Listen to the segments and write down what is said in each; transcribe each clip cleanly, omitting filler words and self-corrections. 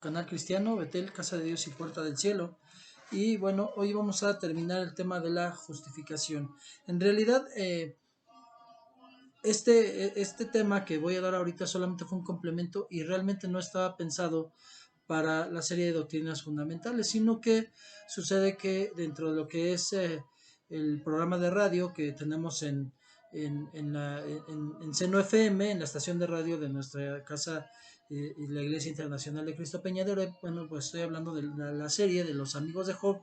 canal cristiano, Betel, Casa de Dios y Puerta del Cielo. Y bueno, hoy vamos a terminar el tema de la justificación. En realidad, este tema que voy a dar ahorita solamente fue un complemento y realmente no estaba pensado para la serie de doctrinas fundamentales, sino que sucede que dentro de lo que es el programa de radio que tenemos en Seno FM, en la estación de radio de nuestra casa y la Iglesia Internacional de Cristo Peñadero, bueno, pues estoy hablando de la serie de los amigos de Job.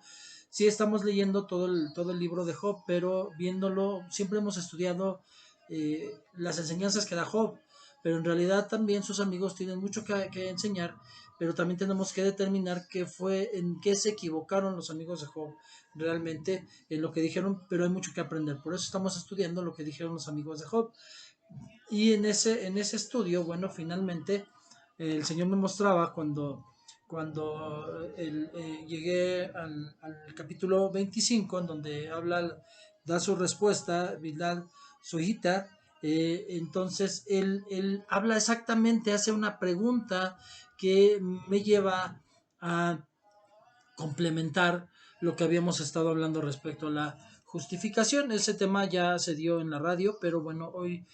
Sí estamos leyendo todo el libro de Job, pero viéndolo, siempre hemos estudiado las enseñanzas que da Job, pero en realidad también sus amigos tienen mucho que enseñar, pero también tenemos que determinar en qué se equivocaron los amigos de Job realmente en lo que dijeron, pero hay mucho que aprender. Por eso estamos estudiando lo que dijeron los amigos de Job. Y en ese estudio, bueno, finalmente el Señor me mostraba cuando llegué al capítulo 25, en donde da su respuesta, Bildad, su hijita. Entonces él habla exactamente, hace una pregunta que me lleva a complementar lo que habíamos estado hablando respecto a la justificación. Ese tema ya se dio en la radio, pero bueno, hoy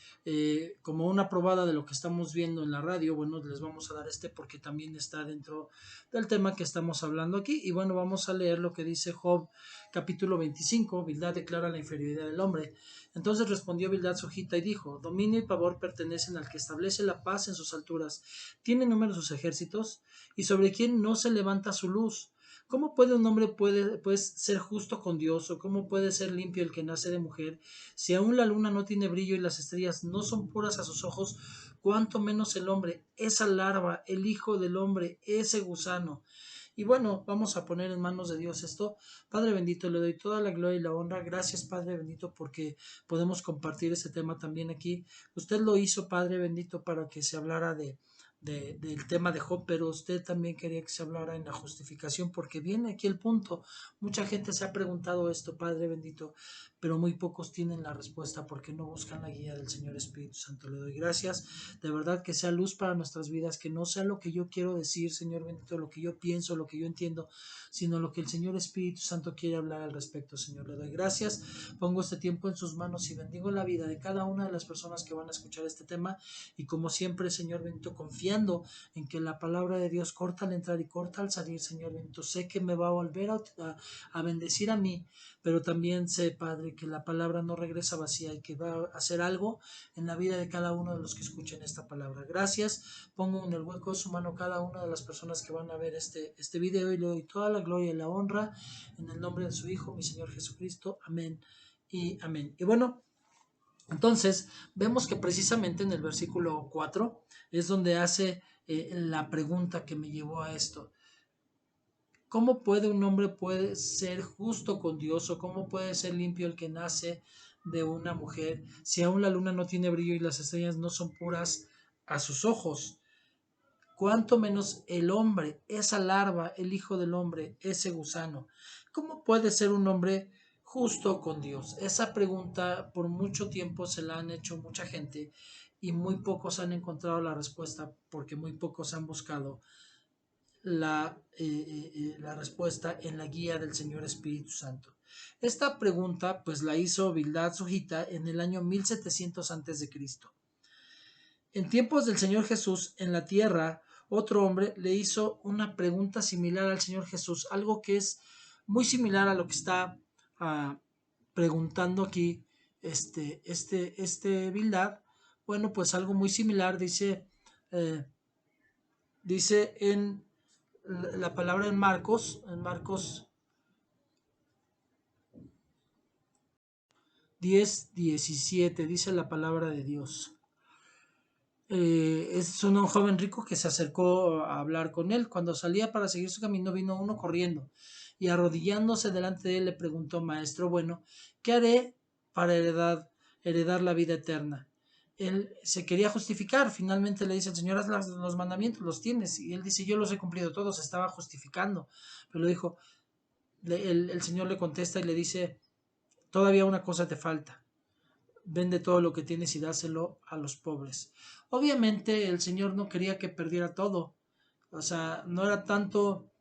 como una probada de lo que estamos viendo en la radio, bueno, les vamos a dar porque también está dentro del tema que estamos hablando aquí. Y bueno, vamos a leer lo que dice Job capítulo 25. Bildad declara la inferioridad del hombre. Entonces respondió Bildad su hijita y dijo: dominio y pavor pertenecen al que establece la paz en sus alturas. ¿Tiene número sus ejércitos? ¿Y sobre quién no se levanta su luz? ¿Cómo puede un hombre pues, ser justo con Dios? ¿O cómo puede ser limpio el que nace de mujer? Si aún la luna no tiene brillo y las estrellas no son puras a sus ojos, cuánto menos el hombre, esa larva, el hijo del hombre, ese gusano. Y bueno, vamos a poner en manos de Dios esto. Padre bendito, le doy toda la gloria y la honra. Gracias, Padre bendito, porque podemos compartir ese tema también aquí. Usted lo hizo, Padre bendito, para que se hablara del tema de Job, pero usted también quería que se hablara en la justificación, porque viene aquí el punto. Mucha gente se ha preguntado esto, Padre bendito, pero muy pocos tienen la respuesta porque no buscan la guía del Señor Espíritu Santo. Le doy gracias, de verdad, que sea luz para nuestras vidas, que no sea lo que yo quiero decir, Señor bendito, lo que yo pienso, lo que yo entiendo, sino lo que el Señor Espíritu Santo quiere hablar al respecto, Señor. Le doy gracias, pongo este tiempo en sus manos y bendigo la vida de cada una de las personas que van a escuchar este tema. Y como siempre, Señor bendito, confiando en que la palabra de Dios corta al entrar y corta al salir, Señor bendito, sé que me va a volver a bendecir a mí, pero también sé, Padre, que la palabra no regresa vacía y que va a hacer algo en la vida de cada uno de los que escuchen esta palabra. Gracias, pongo en el hueco de su mano cada una de las personas que van a ver este video y le doy toda la gloria y la honra en el nombre de su Hijo, mi Señor Jesucristo. Amén y amén. Y bueno, entonces vemos que precisamente en el versículo 4 es donde hace la pregunta que me llevó a esto. ¿Cómo puede un hombre ser justo con Dios, o cómo puede ser limpio el que nace de una mujer si aún la luna no tiene brillo y las estrellas no son puras a sus ojos? Cuánto menos el hombre, esa larva, el hijo del hombre, ese gusano. ¿Cómo puede ser un hombre justo con Dios? Esa pregunta por mucho tiempo se la han hecho mucha gente y muy pocos han encontrado la respuesta, porque muy pocos han buscado la respuesta en la guía del Señor Espíritu Santo. Esta pregunta pues la hizo Bildad Sujita en el año 1700 a.C. En tiempos del Señor Jesús en la tierra, otro hombre le hizo una pregunta similar al Señor Jesús, algo que es muy similar a lo que está preguntando aquí este Bildad. Bueno, pues algo muy similar dice en la palabra en Marcos 10:17, dice la palabra de Dios. Es un joven rico que se acercó a hablar con él. Cuando salía para seguir su camino, vino uno corriendo y arrodillándose delante de él le preguntó: Maestro bueno, ¿qué haré para heredar la vida eterna? Él se quería justificar. Finalmente le dice el Señor: haz los mandamientos, los tienes. Y él dice: yo los he cumplido todos. Se estaba justificando, pero le dijo, el Señor le contesta y le dice: todavía una cosa te falta. Vende todo lo que tienes y dáselo a los pobres. Obviamente el Señor no quería que perdiera todo. O sea, no era tanto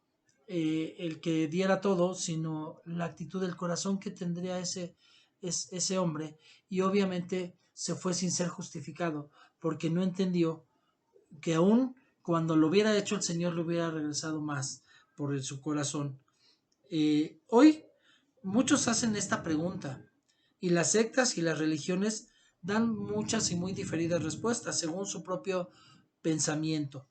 el que diera todo, sino la actitud del corazón que tendría ese hombre. Y obviamente se fue sin ser justificado, porque no entendió que aún cuando lo hubiera hecho el Señor le hubiera regresado más por su corazón. Hoy muchos hacen esta pregunta y las sectas y las religiones dan muchas y muy diferidas respuestas según su propio pensamiento.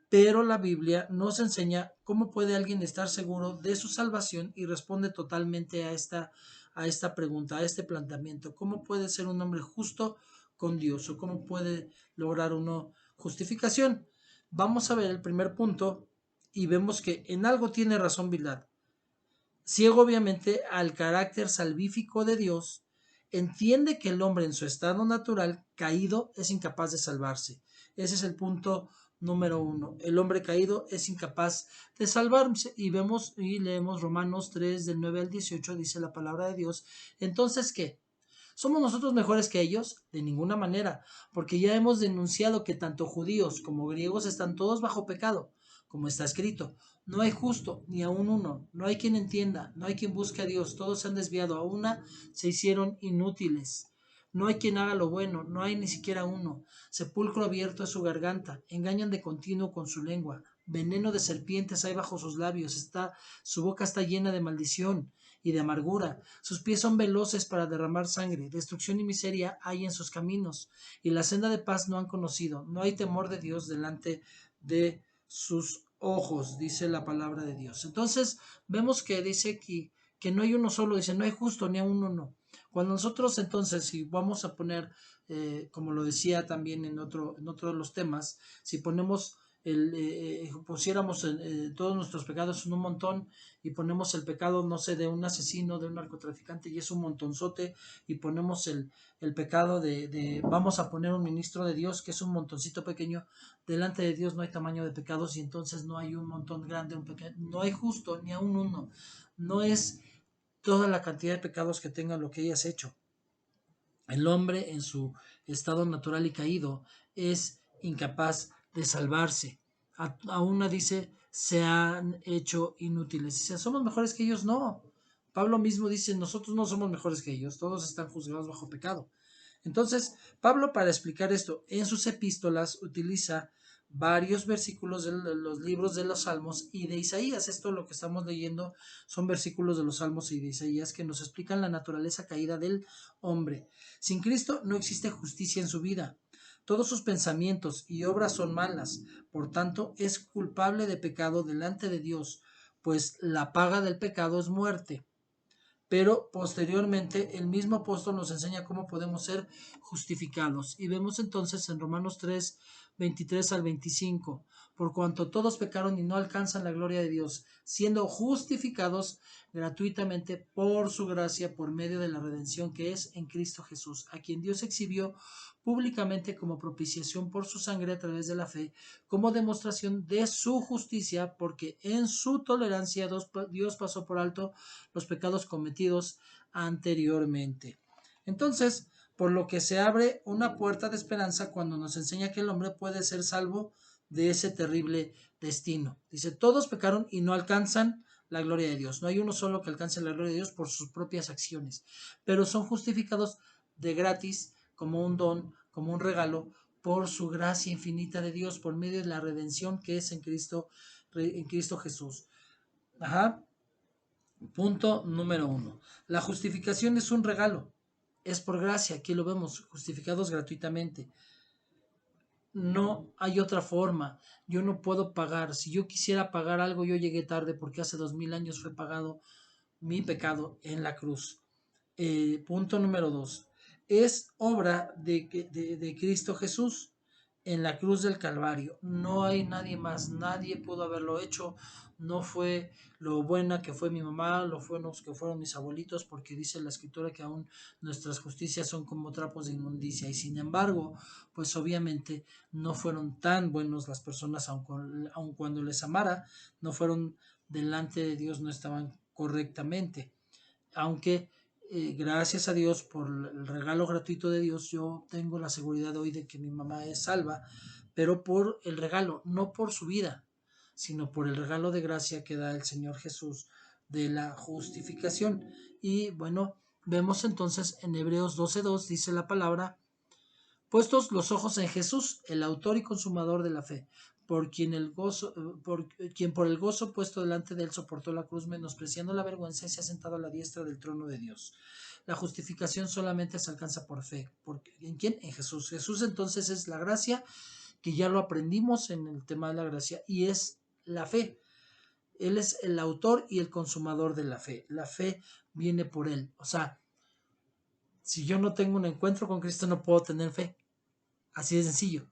Pero la Biblia nos enseña cómo puede alguien estar seguro de su salvación y responde totalmente a esta pregunta, a este planteamiento. ¿Cómo puede ser un hombre justo con Dios o cómo puede lograr uno justificación? Vamos a ver el primer punto y vemos que en algo tiene razón Bildad. Ciego obviamente al carácter salvífico de Dios, entiende que el hombre en su estado natural caído es incapaz de salvarse. Ese es el punto número uno. El hombre caído es incapaz de salvarse. Y vemos y leemos Romanos 3 del 9 al 18, dice la palabra de Dios. Entonces, ¿qué? ¿Somos nosotros mejores que ellos? De ninguna manera, porque ya hemos denunciado que tanto judíos como griegos están todos bajo pecado, como está escrito. No hay justo, ni aun uno, no hay quien entienda, no hay quien busque a Dios, todos se han desviado, a una se hicieron inútiles. No hay quien haga lo bueno, no hay ni siquiera uno. Sepulcro abierto es su garganta, engañan de continuo con su lengua. Veneno de serpientes hay bajo sus labios, su boca está llena de maldición y de amargura. Sus pies son veloces para derramar sangre. Destrucción y miseria hay en sus caminos, y la senda de paz no han conocido. No hay temor de Dios delante de sus ojos, dice la palabra de Dios. Entonces, vemos que dice que no hay uno solo, dice, no hay justo ni a uno no. Cuando nosotros entonces, si vamos a poner, como lo decía también en otro de los temas, si ponemos pusiéramos todos nuestros pecados en un montón y ponemos el pecado, no sé, de un asesino, de un narcotraficante y es un montonzote y ponemos el pecado vamos a poner un ministro de Dios que es un montoncito pequeño, delante de Dios no hay tamaño de pecados y entonces no hay un montón grande, no hay justo ni aun uno, no es toda la cantidad de pecados que tenga lo que hayas hecho. El hombre en su estado natural y caído es incapaz de salvarse. A una dice, se han hecho inútiles. Dice, ¿somos mejores que ellos? No. Pablo mismo dice, nosotros no somos mejores que ellos, todos están juzgados bajo pecado. Entonces, Pablo para explicar esto en sus epístolas utiliza varios versículos de los libros de los Salmos y de Isaías. Esto lo que estamos leyendo son versículos de los Salmos y de Isaías que nos explican la naturaleza caída del hombre. Sin Cristo no existe justicia en su vida. Todos sus pensamientos y obras son malas. Por tanto, es culpable de pecado delante de Dios, pues la paga del pecado es muerte. Pero posteriormente el mismo apóstol nos enseña cómo podemos ser justificados. Y vemos entonces en Romanos 3, 23 al 25, por cuanto todos pecaron y no alcanzan la gloria de Dios, siendo justificados gratuitamente por su gracia, por medio de la redención que es en Cristo Jesús, a quien Dios exhibió públicamente como propiciación por su sangre a través de la fe, como demostración de su justicia, porque en su tolerancia Dios pasó por alto los pecados cometidos anteriormente. Entonces, por lo que se abre una puerta de esperanza cuando nos enseña que el hombre puede ser salvo de ese terrible destino. Dice, todos pecaron y no alcanzan la gloria de Dios. No hay uno solo que alcance la gloria de Dios por sus propias acciones, pero son justificados de gratis, como un don, como un regalo, por su gracia infinita de Dios, por medio de la redención que es en Cristo Jesús. Ajá. Punto número uno. La justificación es un regalo. Es por gracia. Aquí lo vemos. Justificados gratuitamente. No hay otra forma. Yo no puedo pagar. Si yo quisiera pagar algo, yo llegué tarde porque hace 2000 años fue pagado mi pecado en la cruz. Punto número dos. Es obra de Cristo Jesús en la cruz del Calvario. No hay nadie más. Nadie pudo haberlo hecho. No fue lo buena que fue mi mamá, lo buenos que fueron mis abuelitos, porque dice la escritura que aún nuestras justicias son como trapos de inmundicia. Y sin embargo, pues obviamente no fueron tan buenos las personas, aun cuando les amara, no fueron delante de Dios, no estaban correctamente. Aunque gracias a Dios por el regalo gratuito de Dios, yo tengo la seguridad hoy de que mi mamá es salva, pero por el regalo, no por su vida. sino por el regalo de gracia que da el Señor Jesús de la justificación. Y bueno, vemos entonces en Hebreos 12:2 dice la palabra: puestos los ojos en Jesús, el autor y consumador de la fe, por quien por el gozo puesto delante de él soportó la cruz, menospreciando la vergüenza, y se ha sentado a la diestra del trono de Dios. La justificación solamente se alcanza por fe. ¿En quién? En Jesús. Jesús entonces es la gracia, que ya lo aprendimos en el tema de la gracia, y es la fe. Él es el autor y el consumador de la fe. La fe viene por él. O sea, si yo no tengo un encuentro con Cristo, no puedo tener fe. Así de sencillo.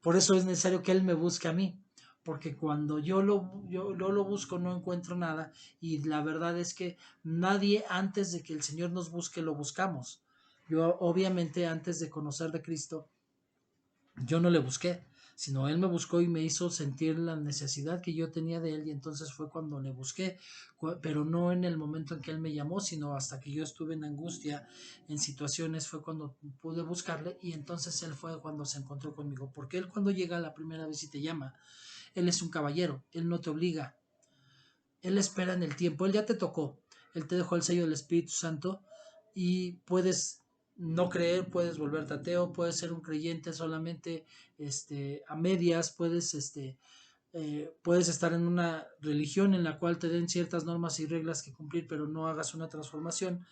Por eso es necesario que Él me busque a mí. Porque cuando yo lo busco no encuentro nada. Y la verdad es que nadie antes de que el Señor nos busque lo buscamos. Yo obviamente antes de conocer de Cristo, yo no le busqué, sino Él me buscó y me hizo sentir la necesidad que yo tenía de Él, y entonces fue cuando le busqué, pero no en el momento en que Él me llamó, sino hasta que yo estuve en angustia, en situaciones, fue cuando pude buscarle, y entonces Él fue cuando se encontró conmigo, porque Él cuando llega la primera vez y te llama, Él es un caballero, Él no te obliga, Él espera en el tiempo, Él ya te tocó, Él te dejó el sello del Espíritu Santo, y puedes no creer, puedes volverte ateo, puedes ser un creyente solamente a medias, puedes estar en una religión en la cual te den ciertas normas y reglas que cumplir, pero no hagas una transformación,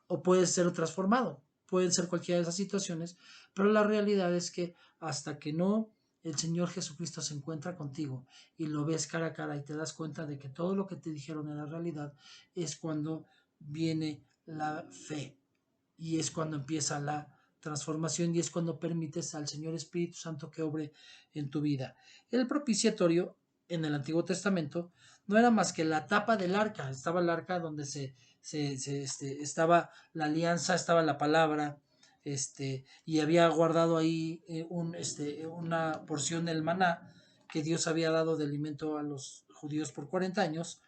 o puedes ser transformado. Pueden ser cualquiera de esas situaciones, pero la realidad es que hasta que no el Señor Jesucristo se encuentra contigo y lo ves cara a cara y te das cuenta de que todo lo que te dijeron era realidad, es cuando viene la fe y es cuando empieza la transformación y es cuando permites al Señor Espíritu Santo que obre en tu vida. El propiciatorio en el Antiguo Testamento no era más que la tapa del arca. Estaba el arca donde estaba la alianza, estaba la palabra, y había guardado ahí una porción del maná que Dios había dado de alimento a los judíos por 40 años.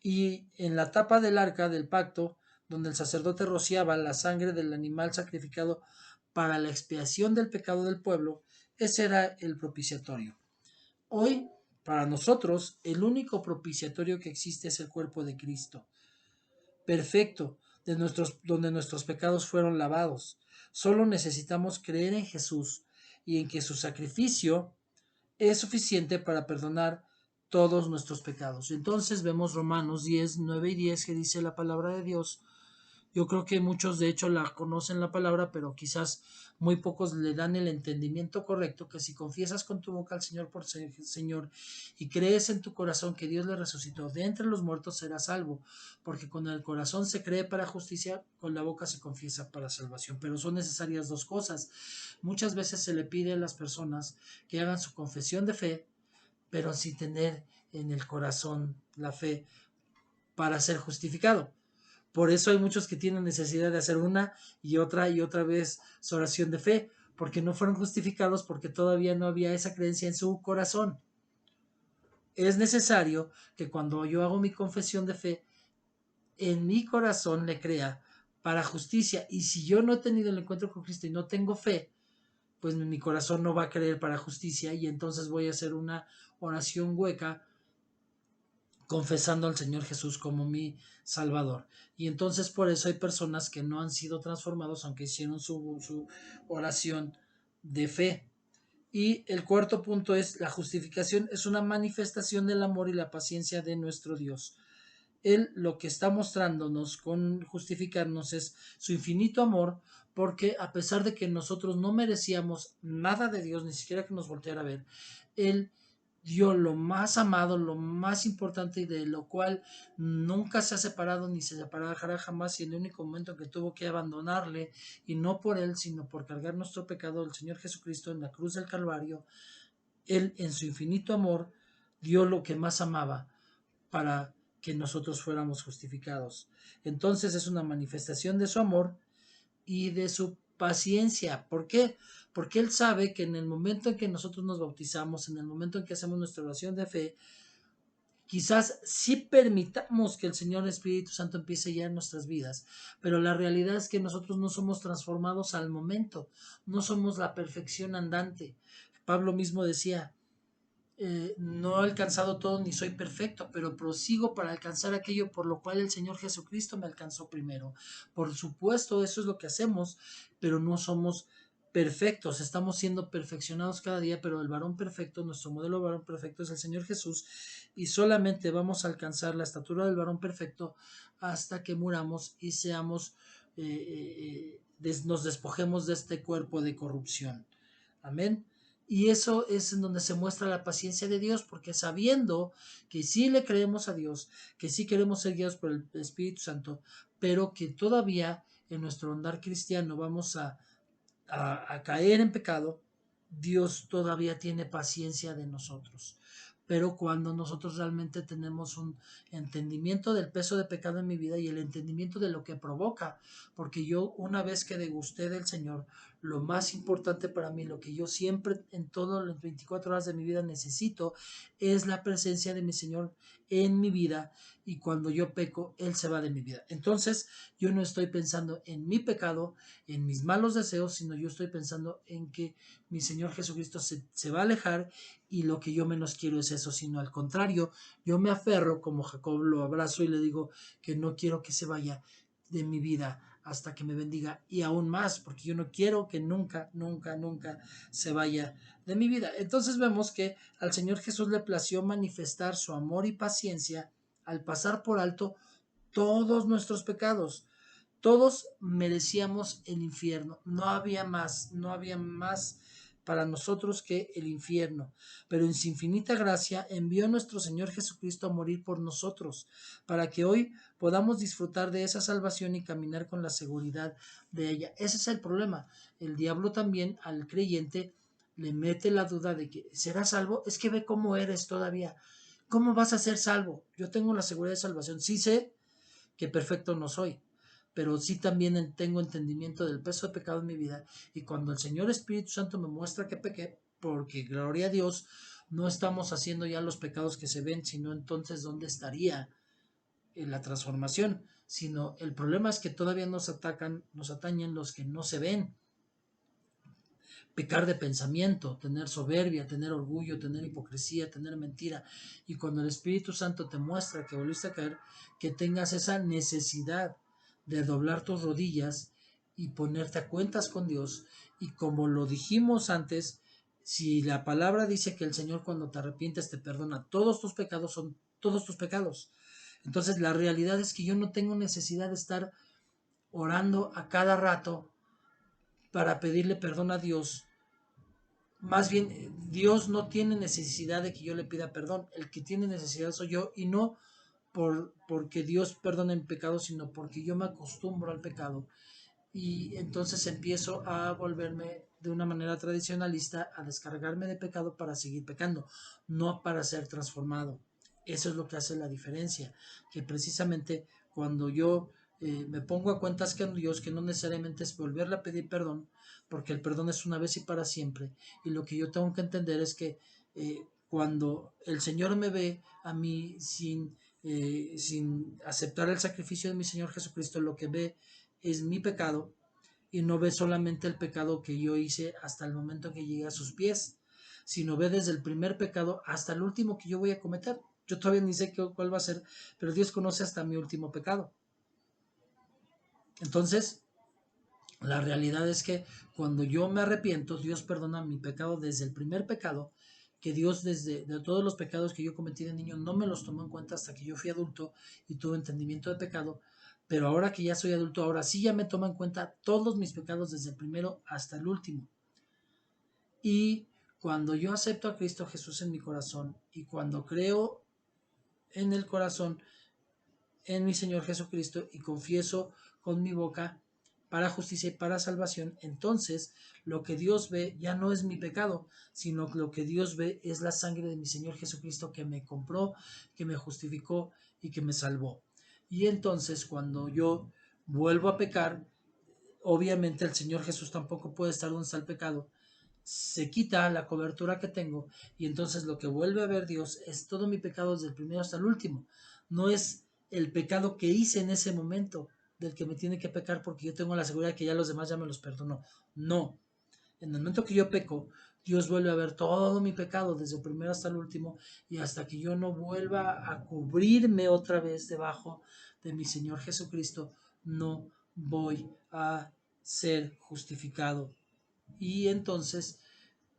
Y en la tapa del arca del pacto, donde el sacerdote rociaba la sangre del animal sacrificado para la expiación del pecado del pueblo, ese era el propiciatorio. Hoy, para nosotros, el único propiciatorio que existe es el cuerpo de Cristo, perfecto, donde nuestros pecados fueron lavados. Solo necesitamos creer en Jesús y en que su sacrificio es suficiente para perdonar todos nuestros pecados. Entonces vemos Romanos 10:9 y 10, que dice la palabra de Dios. Yo creo que muchos de hecho la conocen la palabra, pero quizás muy pocos le dan el entendimiento correcto, que si confiesas con tu boca al Señor por Señor y crees en tu corazón que Dios le resucitó de entre los muertos, serás salvo, porque con el corazón se cree para justicia, con la boca se confiesa para salvación. Pero son necesarias dos cosas. Muchas veces se le pide a las personas que hagan su confesión de fe, pero sin tener en el corazón la fe para ser justificado. Por eso hay muchos que tienen necesidad de hacer una y otra vez su oración de fe, porque no fueron justificados, porque todavía no había esa creencia en su corazón. Es necesario que cuando yo hago mi confesión de fe, en mi corazón le crea para justicia. Y si yo no he tenido el encuentro con Cristo y no tengo fe, pues mi corazón no va a creer para justicia, y entonces voy a hacer una oración hueca confesando al Señor Jesús como mi Salvador. Y entonces por eso hay personas que no han sido transformados aunque hicieron su oración de fe. Y el cuarto punto es: la justificación es una manifestación del amor y la paciencia de nuestro Dios. Él lo que está mostrándonos con justificarnos es su infinito amor, porque a pesar de que nosotros no merecíamos nada de Dios, ni siquiera que nos volteara a ver, Él dio lo más amado, lo más importante, y de lo cual nunca se ha separado ni se separará jamás, y el único momento que tuvo que abandonarle, y no por Él, sino por cargar nuestro pecado, el Señor Jesucristo en la cruz del Calvario, Él en su infinito amor dio lo que más amaba para que nosotros fuéramos justificados. Entonces es una manifestación de su amor y de su paciencia. ¿Por qué? Porque Él sabe que en el momento en que nosotros nos bautizamos, en el momento en que hacemos nuestra oración de fe, quizás sí permitamos que el Señor Espíritu Santo empiece ya en nuestras vidas, pero la realidad es que nosotros no somos transformados al momento, no somos la perfección andante. Pablo mismo decía, no he alcanzado todo ni soy perfecto, pero prosigo para alcanzar aquello por lo cual el Señor Jesucristo me alcanzó primero. Por supuesto, eso es lo que hacemos, pero no somos perfectos, estamos siendo perfeccionados cada día, pero el varón perfecto, nuestro modelo de varón perfecto es el Señor Jesús, y solamente vamos a alcanzar la estatura del varón perfecto hasta que muramos y seamos, nos despojemos de este cuerpo de corrupción. Amén. Y eso es en donde se muestra la paciencia de Dios, porque sabiendo que sí le creemos a Dios, que sí queremos ser guiados por el Espíritu Santo, pero que todavía en nuestro andar cristiano vamos a caer en pecado, Dios todavía tiene paciencia de nosotros. Pero cuando nosotros realmente tenemos un entendimiento del peso de pecado en mi vida y el entendimiento de lo que provoca, porque yo una vez que degusté del Señor, lo más importante para mí, lo que yo siempre en todas las 24 horas de mi vida necesito, es la presencia de mi Señor en mi vida, y cuando yo peco, Él se va de mi vida. Entonces, yo no estoy pensando en mi pecado, en mis malos deseos, sino yo estoy pensando en que mi Señor Jesucristo se va a alejar, y lo que yo menos quiero es eso, sino al contrario, yo me aferro como Jacob, lo abrazo y le digo que no quiero que se vaya de mi vida hasta que me bendiga, y aún más, porque yo no quiero que nunca, nunca, nunca se vaya de mi vida. Entonces vemos que al Señor Jesús le plació manifestar su amor y paciencia al pasar por alto todos nuestros pecados. Todos merecíamos el infierno. No había más para nosotros que el infierno. Pero en su infinita gracia envió a nuestro Señor Jesucristo a morir por nosotros, para que hoy podamos disfrutar de esa salvación y caminar con la seguridad de ella. Ese es el problema. El diablo también al creyente le mete la duda de que serás salvo. Es que ve cómo eres todavía. ¿Cómo vas a ser salvo? Yo tengo la seguridad de salvación. Sí sé que perfecto no soy, pero sí también tengo entendimiento del peso de pecado en mi vida, y cuando el Señor Espíritu Santo me muestra que pequé, porque gloria a Dios, no estamos haciendo ya los pecados que se ven, sino entonces ¿dónde estaría la transformación? Sino el problema es que todavía nos atañen los que no se ven. Pecar de pensamiento, tener soberbia, tener orgullo, tener hipocresía, tener mentira. Y cuando el Espíritu Santo te muestra que volviste a caer, que tengas esa necesidad de doblar tus rodillas y ponerte a cuentas con Dios. Y como lo dijimos antes, si la palabra dice que el Señor cuando te arrepientes te perdona todos tus pecados, son todos tus pecados. Entonces la realidad es que yo no tengo necesidad de estar orando a cada rato para pedirle perdón a Dios. Más bien, Dios no tiene necesidad de que yo le pida perdón. El que tiene necesidad soy yo, y no porque Dios perdone el pecado, sino porque yo me acostumbro al pecado. Y entonces empiezo a volverme de una manera tradicionalista, a descargarme de pecado para seguir pecando, no para ser transformado. Eso es lo que hace la diferencia, que precisamente cuando yo me pongo a cuentas con Dios, que no necesariamente es volverle a pedir perdón, porque el perdón es una vez y para siempre, y lo que yo tengo que entender es que cuando el Señor me ve a mí sin aceptar el sacrificio de mi Señor Jesucristo, lo que ve es mi pecado, y no ve solamente el pecado que yo hice hasta el momento que llegué a sus pies, sino ve desde el primer pecado hasta el último que yo voy a cometer. Yo todavía ni sé cuál va a ser, pero Dios conoce hasta mi último pecado. Entonces, la realidad es que cuando yo me arrepiento, Dios perdona mi pecado desde el primer pecado, que Dios desde de todos los pecados que yo cometí de niño no me los tomó en cuenta hasta que yo fui adulto y tuve entendimiento de pecado, pero ahora que ya soy adulto, ahora sí ya me toma en cuenta todos mis pecados desde el primero hasta el último. Y cuando yo acepto a Cristo Jesús en mi corazón, y cuando creo en el corazón en mi Señor Jesucristo y confieso con mi boca para justicia y para salvación, entonces lo que Dios ve ya no es mi pecado, sino lo que Dios ve es la sangre de mi Señor Jesucristo, que me compró, que me justificó y que me salvó. Y entonces cuando yo vuelvo a pecar, obviamente el Señor Jesús tampoco puede estar donde está el pecado. Se quita la cobertura que tengo, y entonces lo que vuelve a ver Dios es todo mi pecado desde el primero hasta el último. No es el pecado que hice en ese momento del que me tiene que pecar porque yo tengo la seguridad de que ya los demás ya me los perdonó. No. En el momento que yo peco, Dios vuelve a ver todo mi pecado desde el primero hasta el último, y hasta que yo no vuelva a cubrirme otra vez debajo de mi Señor Jesucristo, no voy a ser justificado. Y entonces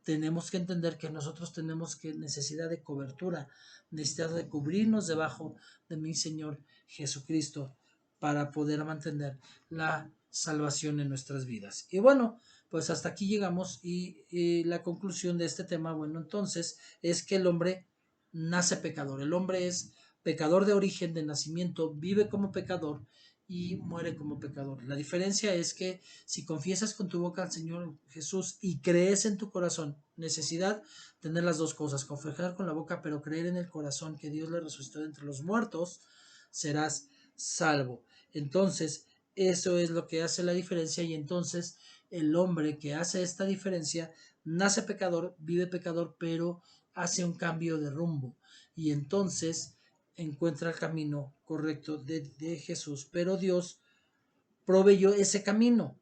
tenemos que entender que nosotros tenemos que necesidad de cobertura, necesidad de cubrirnos debajo de mi Señor Jesucristo para poder mantener la salvación en nuestras vidas. Y bueno, pues hasta aquí llegamos, y la conclusión de este tema, bueno, entonces es que el hombre nace pecador. El hombre es pecador de origen, de nacimiento, vive como pecador y muere como pecador. La diferencia es que si confiesas con tu boca al Señor Jesús y crees en tu corazón, necesidad tener las dos cosas, confesar con la boca, pero creer en el corazón que Dios le resucitó de entre los muertos, serás salvo. Entonces, eso es lo que hace la diferencia, y entonces el hombre que hace esta diferencia nace pecador, vive pecador, pero hace un cambio de rumbo, y entonces encuentra el camino correcto de Jesús. Pero Dios proveyó ese camino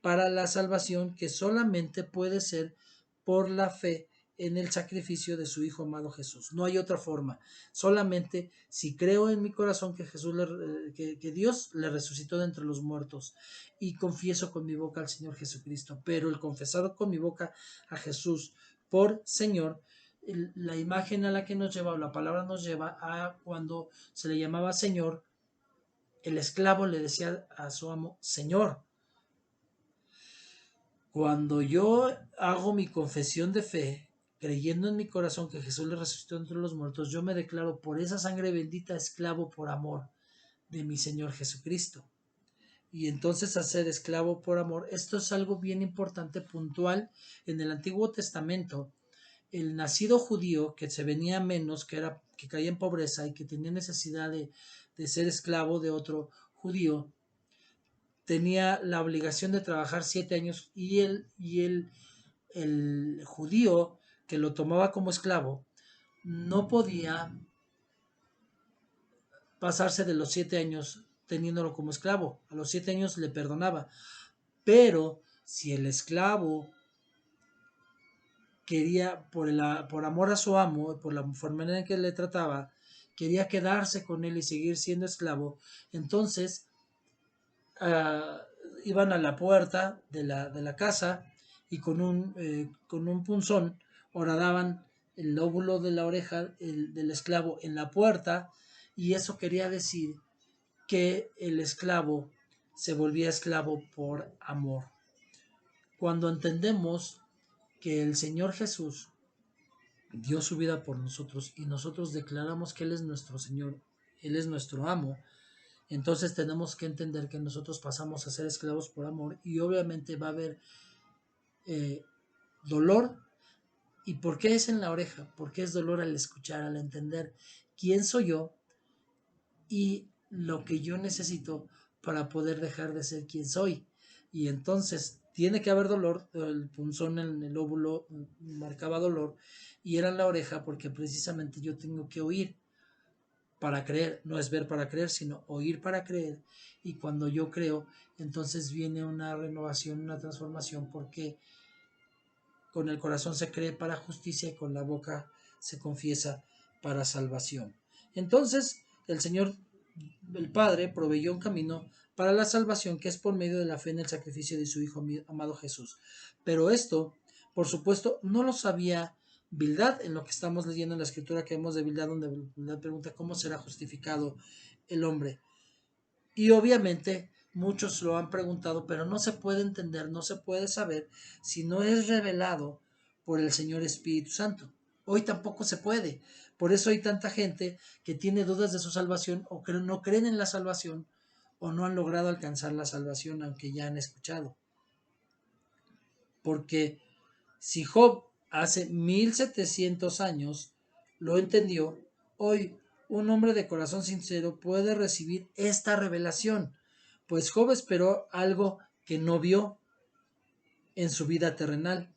para la salvación, que solamente puede ser por la fe en el sacrificio de su Hijo amado Jesús. No hay otra forma. Solamente si creo en mi corazón que que Dios le resucitó de entre los muertos, y confieso con mi boca al Señor Jesucristo. Pero el confesar con mi boca a Jesús por Señor, la imagen a la que nos lleva, o la palabra nos lleva a cuando se le llamaba Señor, el esclavo le decía a su amo, Señor. Cuando yo hago mi confesión de fe, creyendo en mi corazón que Jesús le resucitó entre los muertos, yo me declaro por esa sangre bendita esclavo por amor de mi Señor Jesucristo. Y entonces hacer esclavo por amor, esto es algo bien importante, puntual. En el Antiguo Testamento, el nacido judío que se venía menos, que caía en pobreza y que tenía necesidad de ser esclavo de otro judío, tenía la obligación de trabajar 7 años, el judío que lo tomaba como esclavo no podía pasarse de los 7 años teniéndolo como esclavo. A los 7 años le perdonaba. Pero si el esclavo quería, por amor a su amo, por la forma en que le trataba, quería quedarse con él y seguir siendo esclavo, entonces uh, iban a la puerta de la casa, y con un punzón horadaban el lóbulo de la oreja del esclavo en la puerta, y eso quería decir que el esclavo se volvía esclavo por amor. Cuando entendemos que el Señor Jesús dio su vida por nosotros, y nosotros declaramos que Él es nuestro Señor, Él es nuestro amo, entonces tenemos que entender que nosotros pasamos a ser esclavos por amor, y obviamente va a haber dolor. ¿Y por qué es en la oreja? Porque es dolor al escuchar, al entender quién soy yo y lo que yo necesito para poder dejar de ser quien soy. Y entonces tiene que haber dolor. El punzón en el óvulo marcaba dolor, y era en la oreja, porque precisamente yo tengo que oír para creer. No es ver para creer, sino oír para creer. Y cuando yo creo, entonces viene una renovación, una transformación, porque con el corazón se cree para justicia, y con la boca se confiesa para salvación. Entonces el Señor, el Padre, proveyó un camino para la salvación, que es por medio de la fe en el sacrificio de su Hijo amado Jesús. Pero esto, por supuesto, no lo sabía Bildad. En lo que estamos leyendo en la escritura que vemos de Bildad, donde Bildad pregunta cómo será justificado el hombre. Y obviamente muchos lo han preguntado, pero no se puede entender, no se puede saber si no es revelado por el Señor Espíritu Santo. Hoy tampoco se puede. Por eso hay tanta gente que tiene dudas de su salvación, o que no creen en la salvación, o no han logrado alcanzar la salvación, aunque ya han escuchado. Porque si Job hace 1700 años lo entendió, hoy un hombre de corazón sincero puede recibir esta revelación, pues Job esperó algo que no vio en su vida terrenal.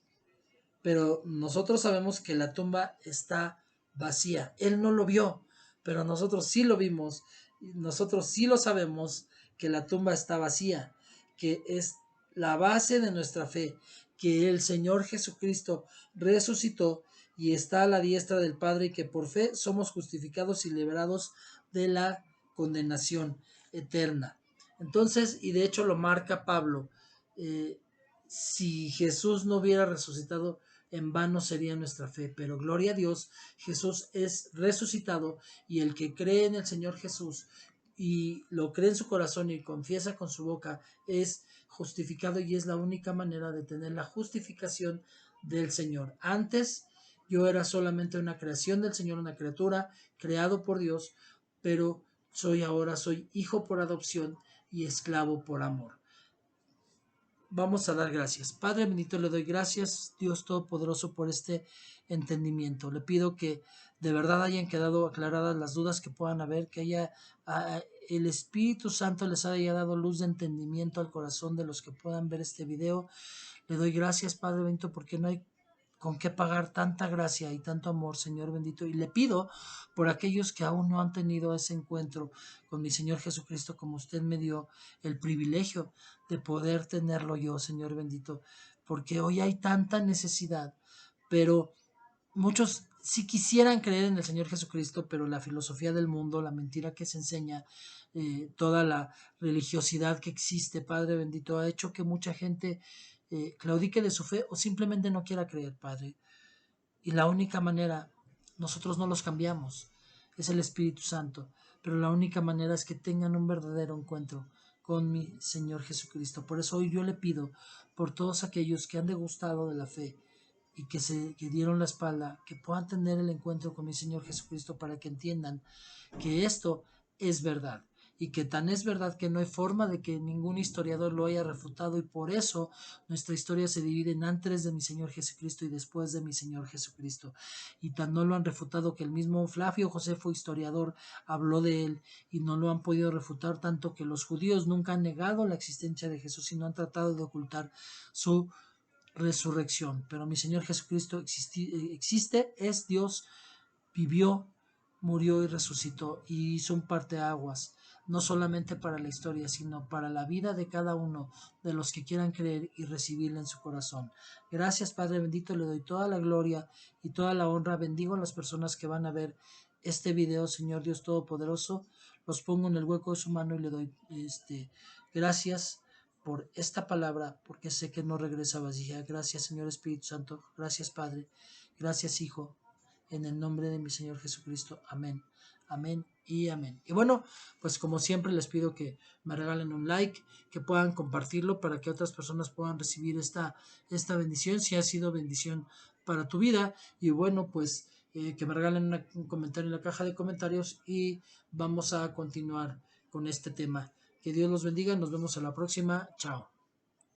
Pero nosotros sabemos que la tumba está vacía. Él no lo vio, pero nosotros sí lo vimos. Nosotros sí lo sabemos, que la tumba está vacía, que es la base de nuestra fe, que el Señor Jesucristo resucitó y está a la diestra del Padre, y que por fe somos justificados y liberados de la condenación eterna. Entonces, y de hecho lo marca Pablo, eh, si Jesús no hubiera resucitado, en vano sería nuestra fe, pero gloria a Dios, Jesús es resucitado, y el que cree en el Señor Jesús y lo cree en su corazón y confiesa con su boca es justificado, y es la única manera de tener la justificación del Señor. Antes yo era solamente una creación del Señor, una criatura creado por Dios, pero soy hijo por adopción y esclavo por amor. Vamos a dar gracias. Padre bendito, le doy gracias, Dios Todopoderoso, por este entendimiento. Le pido que de verdad hayan quedado aclaradas las dudas que puedan haber, que haya el Espíritu Santo les haya dado luz de entendimiento al corazón de los que puedan ver este video. Le doy gracias, Padre bendito, porque no hay con qué pagar tanta gracia y tanto amor, Señor bendito. Y le pido por aquellos que aún no han tenido ese encuentro con mi Señor Jesucristo, como usted me dio el privilegio de poder tenerlo yo, Señor bendito, porque hoy hay tanta necesidad, pero muchos sí quisieran creer en el Señor Jesucristo, pero la filosofía del mundo, la mentira que se enseña, toda la religiosidad que existe, Padre bendito, ha hecho que mucha gente claudique de su fe o simplemente no quiera creer, Padre. Y la única manera, nosotros no los cambiamos, es el Espíritu Santo, pero la única manera es que tengan un verdadero encuentro con mi Señor Jesucristo. Por eso hoy yo le pido por todos aquellos que han degustado de la fe y que dieron la espalda, que puedan tener el encuentro con mi Señor Jesucristo, para que entiendan que esto es verdad, y que tan es verdad que no hay forma de que ningún historiador lo haya refutado, y por eso nuestra historia se divide en antes de mi Señor Jesucristo y después de mi Señor Jesucristo, y tan no lo han refutado que el mismo Flavio Josefo, historiador, habló de él, y no lo han podido refutar, tanto que los judíos nunca han negado la existencia de Jesús, sino han tratado de ocultar su resurrección. Pero mi Señor Jesucristo existe, es Dios, vivió, murió y resucitó, y hizo un parteaguas, no solamente para la historia, sino para la vida de cada uno de los que quieran creer y recibirla en su corazón. Gracias, Padre bendito, le doy toda la gloria y toda la honra. Bendigo a las personas que van a ver este video, Señor Dios Todopoderoso. Los pongo en el hueco de su mano y le doy gracias por esta palabra, porque sé que no regresa vacía. Gracias, Señor Espíritu Santo. Gracias, Padre. Gracias, Hijo. En el nombre de mi Señor Jesucristo. Amén. Amén y amén. Y bueno, pues como siempre les pido que me regalen un like, que puedan compartirlo para que otras personas puedan recibir esta bendición, si ha sido bendición para tu vida. Y bueno, pues que me regalen un comentario en la caja de comentarios, y vamos a continuar con este tema. Que Dios los bendiga. Nos vemos a la próxima. Chao.